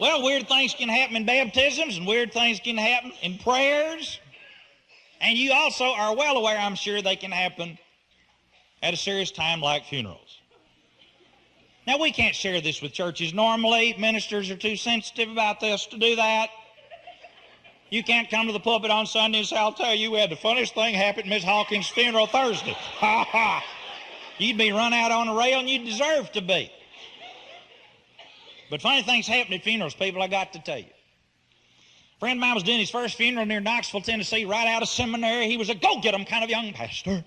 Well, weird things can happen in baptisms, and weird things can happen in prayers. And you also are well aware, I'm sure, they can happen at a serious time like funerals. Now, we can't share this with churches normally. Ministers are too sensitive about this to do that. You can't come to the pulpit on Sunday and say, I'll tell you, we had the funniest thing happen at Miss Hawkins' funeral Thursday. Ha ha. You'd be run out on a rail, and you'd deserve to be. But funny things happen at funerals, people, I got to tell you. A friend of mine was doing his first funeral near Knoxville, Tennessee, right out of seminary. He was a go-get-em kind of young pastor.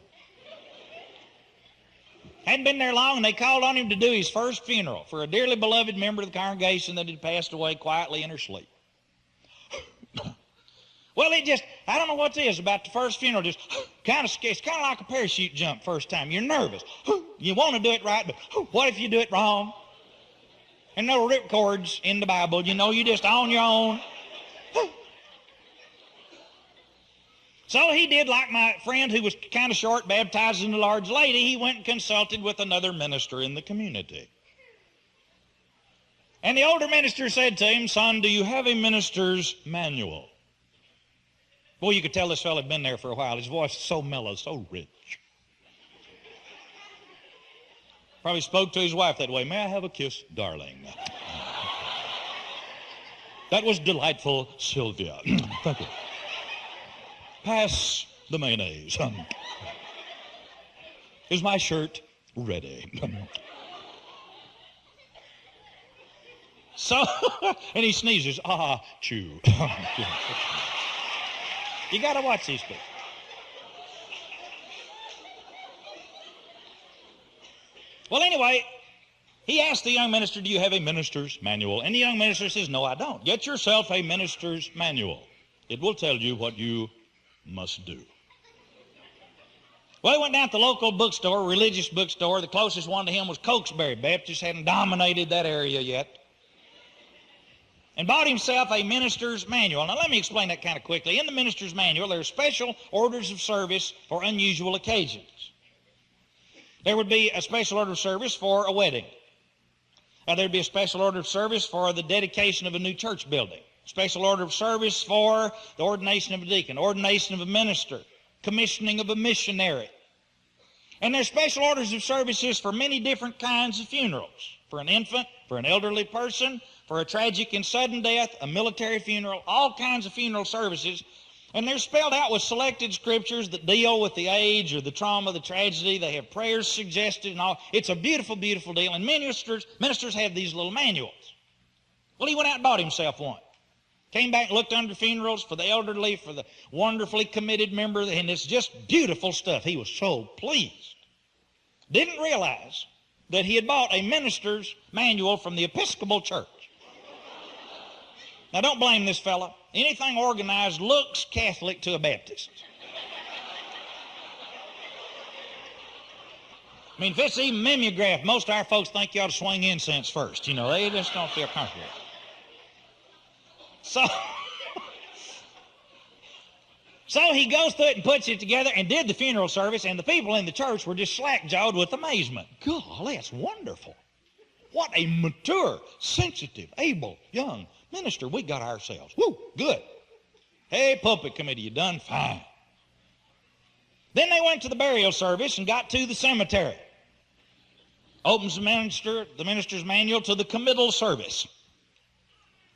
Hadn't been there long, and they called on him to do his first funeral for a dearly beloved member of the congregation that had passed away quietly in her sleep. Well, I don't know what it is about the first funeral, just kind of scary. It's kind of like a parachute jump first time. You're nervous. You want to do it right, but what if you do it wrong? And no ripcords in the Bible. You know, you're just on your own. So he did like my friend who was kind of short, baptizing a large lady. He went and consulted with another minister in the community. And the older minister said to him, son, do you have a minister's manual? Boy, you could tell this fellow had been there for a while. His voice is so mellow, so rich. Probably spoke to his wife that way. May I have a kiss, darling? That was delightful, Sylvia. Thank you. Pass the mayonnaise. Is my shirt ready? So, and he sneezes. Ah, chew. You got to watch these people. Well, anyway, he asked the young minister, do you have a minister's manual? And the young minister says, no, I don't. Get yourself a minister's manual. It will tell you what you must do. Well, he went down to the local bookstore, religious bookstore. The closest one to him was Cokesbury. Baptists hadn't dominated that area yet. And bought himself a minister's manual. Now, let me explain that kind of quickly. In the minister's manual, there are special orders of service for unusual occasions. There would be a special order of service for a wedding. There'd be a special order of service for the dedication of a new church building. Special order of service for the ordination of a deacon, ordination of a minister, commissioning of a missionary. And there's special orders of services for many different kinds of funerals. For an infant, for an elderly person, for a tragic and sudden death, a military funeral, all kinds of funeral services. And they're spelled out with selected scriptures that deal with the age or the trauma, the tragedy. They have prayers suggested and all. It's a beautiful, beautiful deal. And ministers have these little manuals. Well, he went out and bought himself one. Came back and looked under funerals for the elderly, for the wonderfully committed member, and it's just beautiful stuff. He was so pleased. Didn't realize that he had bought a minister's manual from the Episcopal Church. Now, don't blame this fella. Anything organized looks Catholic to a Baptist. I mean, if it's even mimeographed, most of our folks think you ought to swing incense first. You know, they just don't feel comfortable. So he goes through it and puts it together and did the funeral service, and the people in the church were just slack-jawed with amazement. Golly, that's wonderful. What a mature, sensitive, able, young minister we got ourselves. Woo, good. Hey, pulpit committee, you done fine. Then they went to the burial service and got to the cemetery. Opens the minister's manual to the committal service.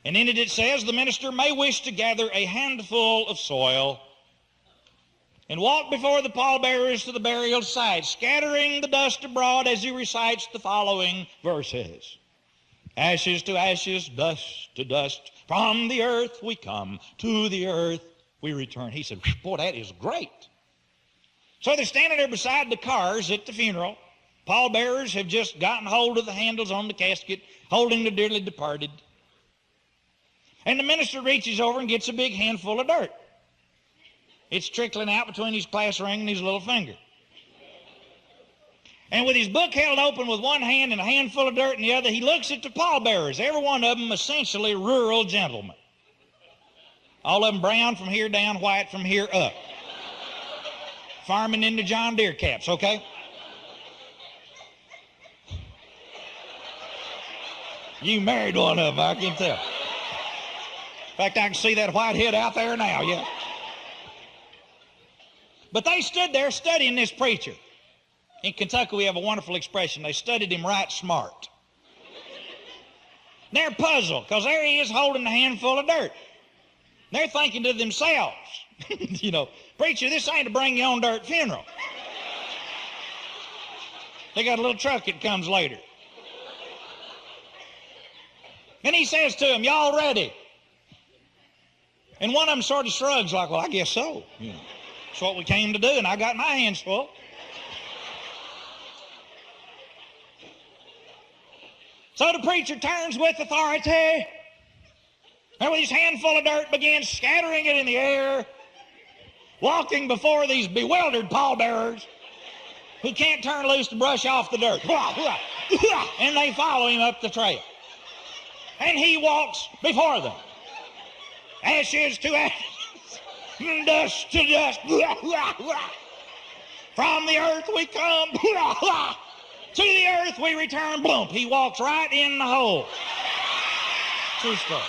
And in it says, the minister may wish to gather a handful of soil and walk before the pallbearers to the burial site, scattering the dust abroad as he recites the following verses. Ashes to ashes, dust to dust, from the earth we come, to the earth we return. He said, boy, that is great. So they're standing there beside the cars at the funeral. Pallbearers have just gotten hold of the handles on the casket, holding the dearly departed. And the minister reaches over and gets a big handful of dirt. It's trickling out between his class ring and his little finger. And with his book held open with one hand and a handful of dirt in the other, he looks at the pallbearers, every one of them essentially rural gentlemen. All of them brown from here down, white from here up. Farming in the John Deere caps, okay? You married one of them, I can tell. fact, I can see that white head out there now, yeah. But they stood there studying this preacher. In Kentucky, we have a wonderful expression. They studied him right smart. They're puzzled, because there he is holding a handful of dirt. They're thinking to themselves, you know, preacher, this ain't a bring your own dirt funeral. They got a little truck that comes later. And he says to them, y'all ready? And one of them sort of shrugs like, well, I guess so. You know, that's what we came to do, and I got my hands full. So the preacher turns with authority, and with his handful of dirt begins scattering it in the air, walking before these bewildered pallbearers who can't turn loose to brush off the dirt. And they follow him up the trail. And he walks before them. Ashes to ashes, dust to dust. From the earth we come. To the earth we return. Boom. He walks right in the hole. True story.